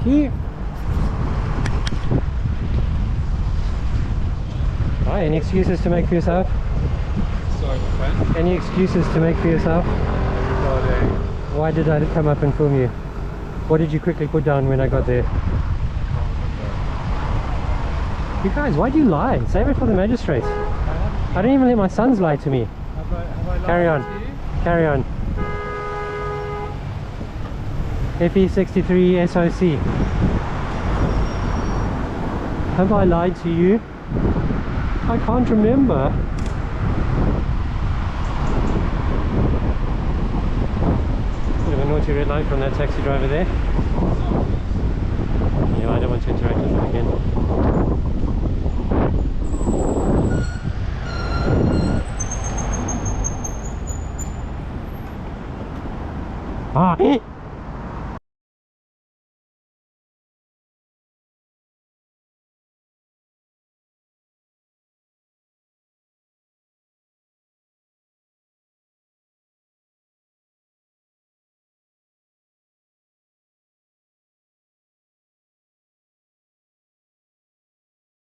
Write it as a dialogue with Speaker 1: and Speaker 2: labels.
Speaker 1: you. Oh, any excuses to make for yourself?
Speaker 2: Sorry, my friend.
Speaker 1: Any excuses to make for yourself?
Speaker 2: Regarding...
Speaker 1: Why did I come up and film you? What did you quickly put down when I got there? You guys, why do you lie? Save it for the magistrates. I don't even let my sons lie to me.
Speaker 2: Have I lied
Speaker 1: Carry on.
Speaker 2: to you?
Speaker 1: Carry on. FE63SOC. Have I lied to you? I can't remember. Bit of a naughty red light from that taxi driver there. Yeah, I don't want to interact with him again. Ah!